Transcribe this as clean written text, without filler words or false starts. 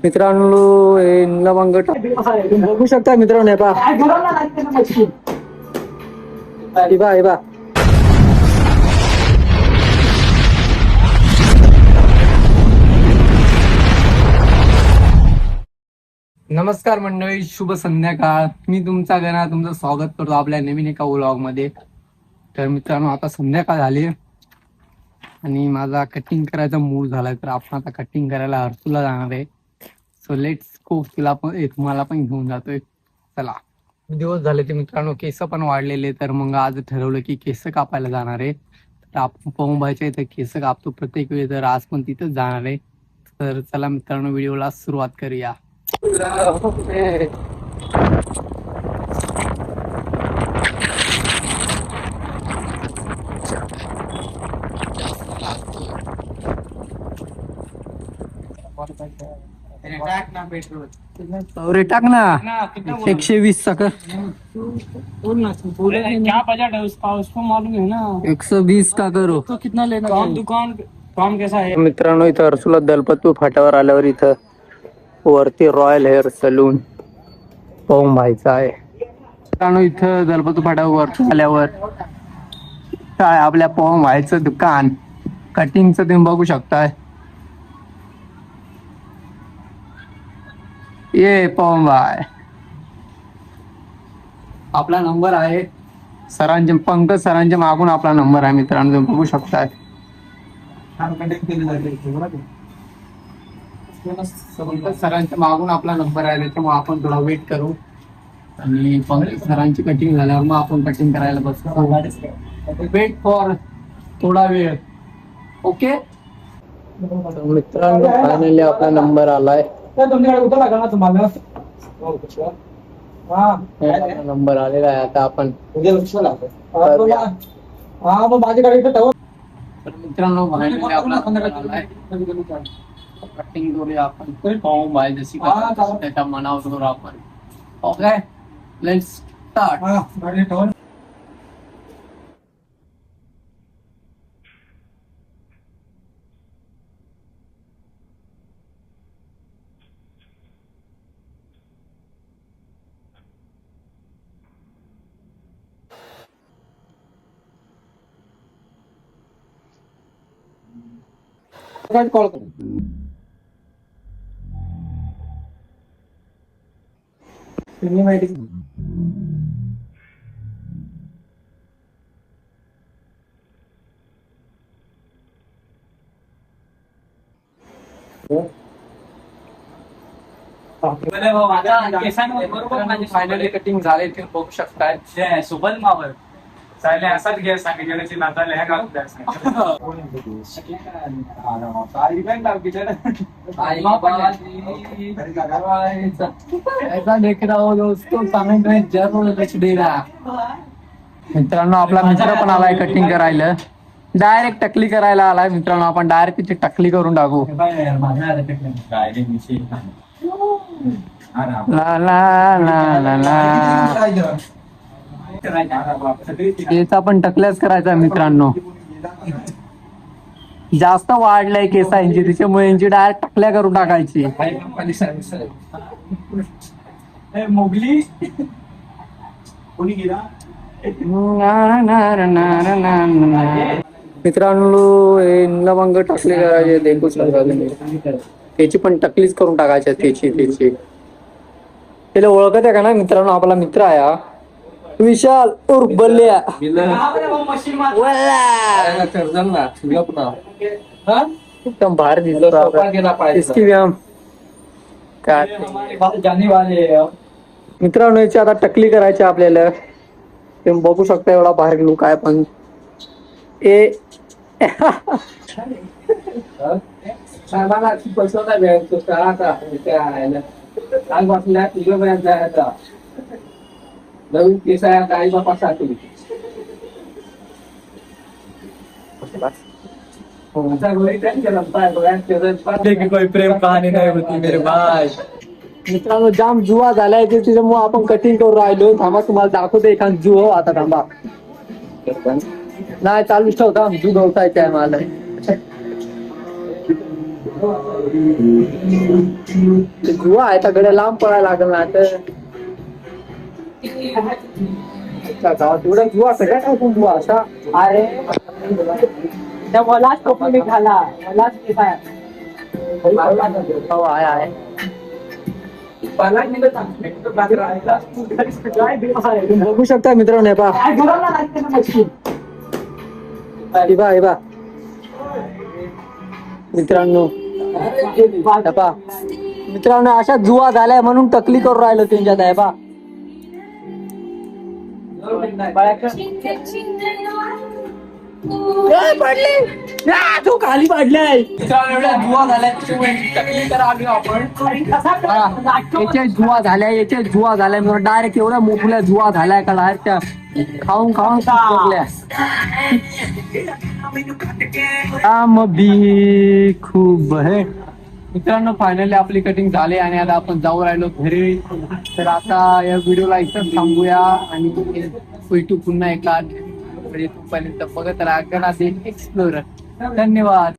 मित्रांनो हे लवंग तुम्ही बघू शकता मित्रांनो हे पहा हे पहा हे पहा नमस्कार मंडळी, शुभ संध्याकाळ. मी तुमचा गणा तुमचं स्वागत करतो आपल्या नवीन एका व्लॉग मध्ये. तर मित्रांनो आता संध्याकाळ झाली आणि माझा कटिंग करायचा मूड झालाय, तर आपण आता कटिंग करायला हर्सूला जाणार आहे. So let's go. तिला पण तुम्हाला पण घेऊन जातोय. चला. दिवस झाले ते मित्रांनो, केस पण वाढलेले, तर मग आज ठरवलं की केस कापायला जाणार आहे. तर आपण पवनभाईच्या इथे केस कापतो प्रत्येक वेळी, तर आज पण तिथंच जाणार आहे. तर चला मित्रांनो, व्हिडिओला सुरुवात करूया. अरे टाक ना 120 चा कर. क्या बजट है उसका, उसको मालूम है ना. 120 का करो. तो कितना लेना दुकान काम कैसा है. मित्रांनो इथं हर्सुला दलपतपूर फाट्यावर आल्यावर इथं वरती रॉयल हेअर सलून पवम भाईचा आहे. मित्रांनो इथं दलपतपूर फाट्यावर आल्यावर काय आपल्या पवम भाईचं दुकान कटिंगचं तुम्ही बघू शकताय. ये पवम भाई आपला नंबर आहे सरांचे, पंकज सरांच्या मागून आपला नंबर आहे मित्रांनो, तुम्ही बघू शकताय. पंकज सरांच्या मागून आपला नंबर आहे, त्याच्यामुळे आपण थोडा वेट करू आणि पंकज सरांची कटिंग झाल्यावर मग आपण कटिंग करायला बसतो. वेट फॉर थोडा वेळ. ओके मित्रांनो, फायनली आपला नंबर आलाय. नंबर आलेला आहे. आता आपण मित्रांनो फायनली आपला नंबर आलाय. कटिंग करूया आपण पवम भाई जशी त्याच्या मनावर करू आपण. Okay let's start. कॉल करू. फायनली कटिंग झाले ते बघू शकताय. सुबल मावर चालेल असाच घ्या सांगितल्याची नाताले ह्या गावात मित्रांनो आपला मित्र पण आलाय कटिंग करायला. डायरेक्ट टकली करायला आलाय मित्रांनो. आपण डायरेक्ट तिची टकली करून टाकू. ला ला ला ला ला. केस आपण टकल्याच करायचा मित्रांनो. जास्त वाढलंय केसांची, त्याच्यामुळे यांची डायरेक्ट टकल्या करून टाकायची. मोगली कोणी गेला. मित्रांनो हे लवंग टकली करायचे देखू शकता तुम्ही. त्याची पण टकलीच करून टाकायची त्याची. त्याला ओळखत आहे का ना मित्रांनो, आपला मित्र आहे हा विशाल उर्फ बल्ल्या. एकदम भारी दिसतो काय मित्रांनो. याची आता टकली करायची आपल्याला. तुम्ही बघू शकता एवढा भारी लुक आहे. पण नवीन केस आहे आई बापा साठी. कोई प्रेम कहाणी नाही होती मेरे भाई. मित्रांनो जाम जुवा झालाय, त्याच्यामुळे आपण कटिंग करून राहिलो. थांबा तुम्हाला दाखवतो एखाद जुहो. आता थांबा नाही चालूच ठेवता. जू गवतायचा आहे मला. ते जुवा आहे त्याकडे लांब पळायला लागल ना तर गावात एवढा जुवा सगळ्या काय जुवा असा अरे त्या मलाच कपूर निघाला मलाच निघाला हो आहे तुम्ही बघू शकता मित्रांनो हे पहा हे पहा हे पहा मित्रांनो हे पहा मित्रांनो अशा जुवा झालाय म्हणून टकली करून राहिलो त्यांच्यात आहे पहा तो खाली पडलाय एवढ्या जुवा झालाय त्याच्यामुळे टकली करावी आपण याच्या जुवा झालाय म्हणून डायरेक्ट एवढ्या मोठ्या जुवा झालाय का डायरेक्ट त्या खाऊन सुकल्या. काम भी खूप है मित्रांनो फायनली आपली कटिंग झाली आणि आता आपण जाऊ राहिलो घरी. तर आता या व्हिडिओला इथंच थांबूया आणि भेटू पुन्हा एका तोपर्यंत बघत राहा गणाचे एक्सप्लोरर. धन्यवाद.